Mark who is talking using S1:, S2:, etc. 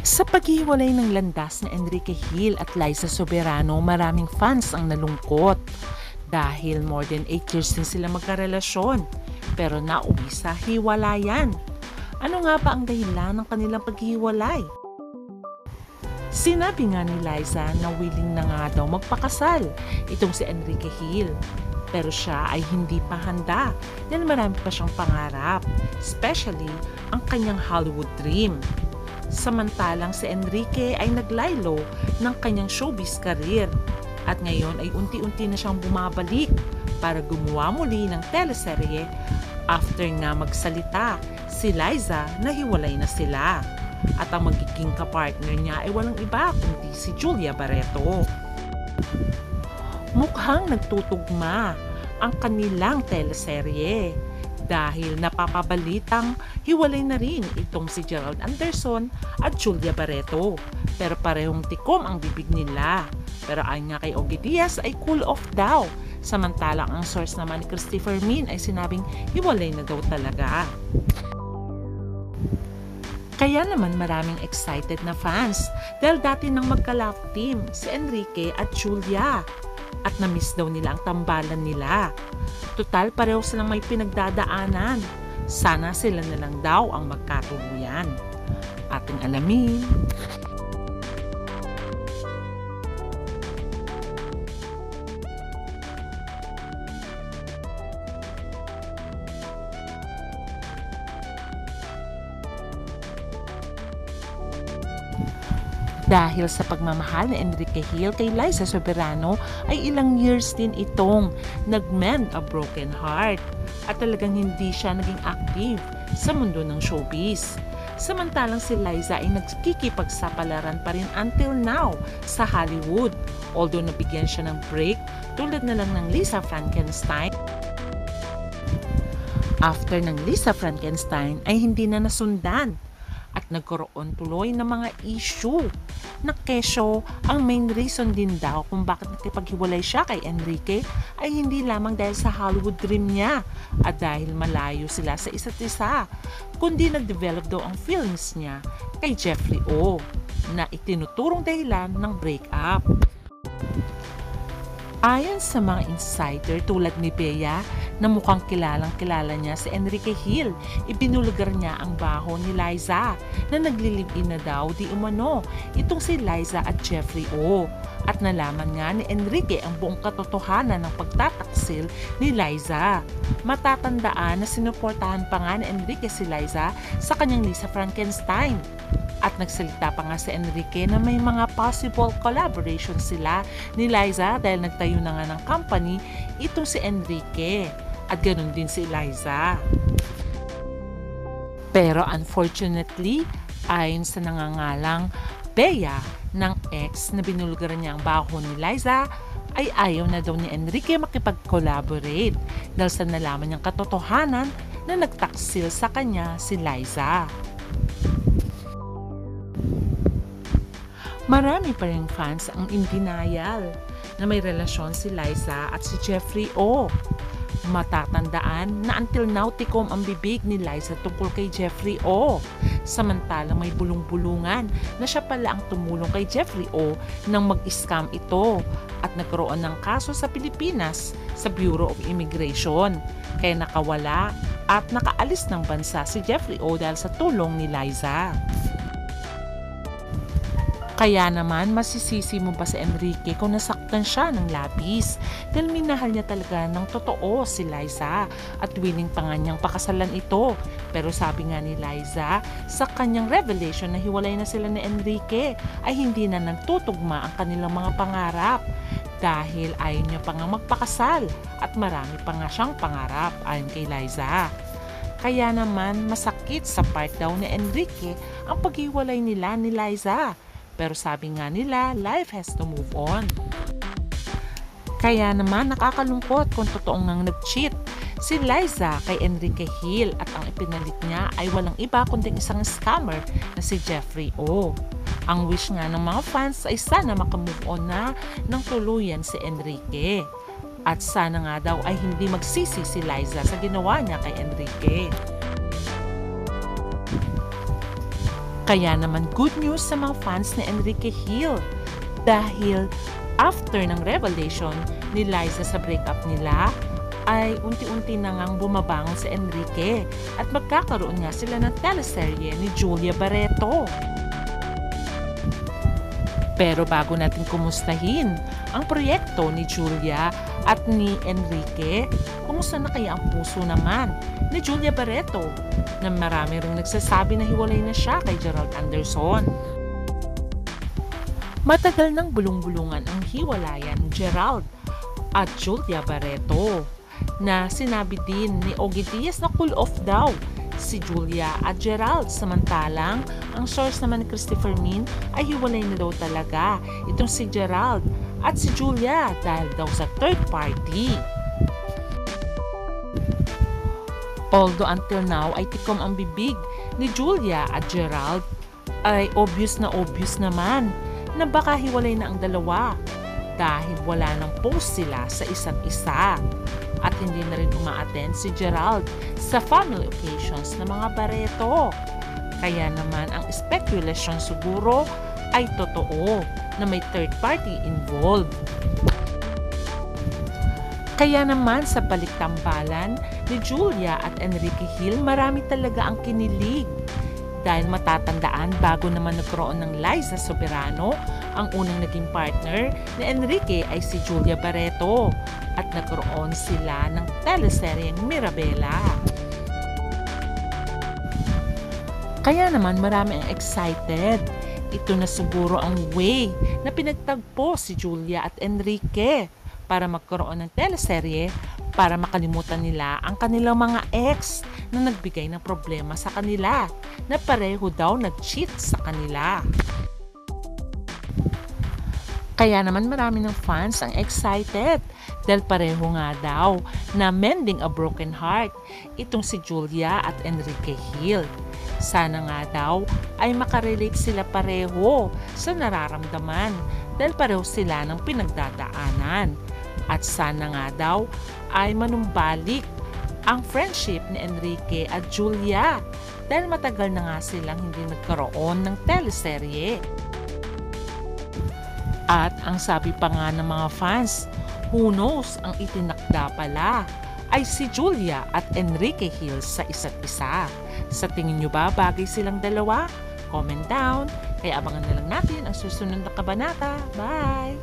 S1: Sa paghiwalay ng landas na Enrique Hill at Liza Soberano, maraming fans ang nalungkot dahil more than 8 years din sila magkarelasyon pero nauwi sa hiwalayan. Ano nga ba ang dahilan ng kanilang paghiwalay? Sinabi nga ni Liza na willing na nga daw magpakasal itong si Enrique Hill. Pero siya ay hindi pa handa dahil marami pa siyang pangarap, especially ang kanyang Hollywood dream. Samantalang si Enrique ay naglaylo ng kanyang showbiz career at ngayon ay unti-unti na siyang bumabalik para gumawa muli ng teleserye after nga magsalita si Liza na hiwalay na sila. At ang magiging kapartner niya ay walang iba kundi si Julia Barreto. Mukhang nagtutugma ang kanilang teleserye dahil napapabalitang hiwalay na rin itong si Gerald Anderson at Julia Barreto. Pero parehong tikom ang bibig nila. Pero ayon nga kay Ogie Diaz ay cool off daw. Samantalang ang source naman ni Christopher Min ay sinabing hiwalay na daw talaga. Kaya naman maraming excited na fans dahil dati nang magka-love team si Enrique at Julia at na-miss daw nila ang tambalan nila. Total pareho silang may pinagdadaanan. Sana sila na lang daw ang magkatuluyan. Ating alamin. Dahil sa pagmamahal ni Enrique Hill kay Liza Soberano ay ilang years din itong nag-mend a broken heart at talagang hindi siya naging active sa mundo ng showbiz. Samantalang si Liza ay nagkikipagsapalaran pa rin until now sa Hollywood, although nabigyan siya ng break tulad na lang ng Lisa Frankenstein. After ng Lisa Frankenstein ay hindi na nasundan at nagkaroon tuloy ng mga issue na kesyo ang main reason din daw kung bakit nakipaghiwalay siya kay Enrique ay hindi lamang dahil sa Hollywood dream niya at dahil malayo sila sa isa't isa, kundi nag-develop daw ang feelings niya kay Jeffrey O na itinuturong dahilan ng breakup. Ayon sa mga insider tulad ni Bea na mukhang kilalang-kilala niya si Enrique Hill, ibinulgar niya ang baho ni Liza na naglilib-in na daw di umano itong si Liza at Jeffrey O. At nalaman nga ni Enrique ang buong katotohanan ng pagtataksil ni Liza. Matatandaan na sinuportahan pa nga ni Enrique si Liza sa kanyang Lisa Frankenstein. At nagsalita pa nga si Enrique na may mga possible collaboration sila ni Liza dahil nagtayo na nga ng company itong si Enrique at ganoon din si Liza. Pero unfortunately, ayon sa nangangalang Bea ng ex na binulgaran niya ang baho ni Liza, ay ayaw na daw ni Enrique makipag-collaborate dahil sa nalaman niyang katotohanan na nagtaksil sa kanya si Liza. Marami pa rin fans ang in denial na may relasyon si Liza at si Jeffrey O. Matatandaan na until now tikom ang bibig ni Liza tungkol kay Jeffrey O. Samantalang may bulong-bulungan na siya pala ang tumulong kay Jeffrey O nang mag-scam ito at nagkaroon ng kaso sa Pilipinas sa Bureau of Immigration. Kaya nakawala at nakaalis ng bansa si Jeffrey O dahil sa tulong ni Liza. Kaya naman, masisisi mo ba si Enrique kung nasaktan siya ng labis? Dahil minahal niya talaga ng totoo si Liza at willing pa nga niyang pakasalan ito. Pero sabi nga ni Liza, sa kanyang revelation na hiwalay na sila ni Enrique, ay hindi na nagtutugma ang kanilang mga pangarap. Dahil ayaw niya pa nga magpakasal at marami pa nga siyang pangarap ayon kay Liza. Kaya naman, masakit sa part daw ni Enrique ang paghiwalay nila ni Liza. Pero sabi nga nila, life has to move on. Kaya naman nakakalungkot kung totoong nang nag-cheat si Liza kay Enrique Hill at ang ipinalit niya ay walang iba kundi isang scammer na si Jeffrey O. Ang wish nga ng mga fans ay sana makamove on na ng tuluyan si Enrique. At sana nga daw ay hindi magsisi si Liza sa ginawa niya kay Enrique. Kaya naman good news sa mga fans ni Enrique Hill dahil after ng revelation ni Liza sa breakup nila ay unti-unti na ngang bumabangon si Enrique at magkakaroon nga sila ng teleserye ni Julia Barreto. Pero bago natin kumustahin ang proyekto ni Julia at ni Enrique, kumusta na kaya ang puso naman ni Julia Barreto na marami ring nagsasabi na hiwalay na siya kay Gerald Anderson. Matagal nang bulong-bulungan ang hiwalayan ni Gerald at Julia Barreto na sinabi din ni Ogie Diaz na cool off daw si Julia at Gerald. Samantalang ang source naman ni Christopher Min ay hiwalay na daw talaga itong si Gerald at si Julia dahil daw sa third party. Although until now ay tikom ang bibig ni Julia at Gerald, ay obvious naman na baka hiwalay na ang dalawa dahil wala nang post sila sa isa't isa at hindi na rin uma-attend si Gerald sa family occasions ng mga Barreto. Kaya naman ang speculation siguro ay totoo na may third party involved. Kaya naman sa baliktambalan ni Julia at Enrique Hill, marami talaga ang kinilig. Dahil matatandaan bago naman nagkaroon ng Liza Soberano, ang unang naging partner ni Enrique ay si Julia Barreto at nagkaroon sila ng teleseryeng Mirabela. Kaya naman marami ang excited. Ito na siguro ang way na pinagtagpo si Julia at Enrique para magkaroon ng teleserye para makalimutan nila ang kanilang mga ex na nagbigay ng problema sa kanila na pareho daw nag-cheat sa kanila. Kaya naman marami ng fans ang excited dahil pareho nga daw na mending a broken heart itong si Julia at Enrique Hill. Sana nga daw ay makarelate sila pareho sa nararamdaman dahil pareho sila ng pinagdadaanan. At sana nga daw ay manumbalik ang friendship ni Enrique at Julia dahil matagal na nga silang hindi nagkaroon ng teleserye. At ang sabi pa nga ng mga fans, who knows, ang itinakda pala ay si Julia at Enrique Hill sa isa't isa. Sa tingin nyo ba bagay silang dalawa? Comment down. Kaya abangan na lang natin ang susunod na kabanata. Bye!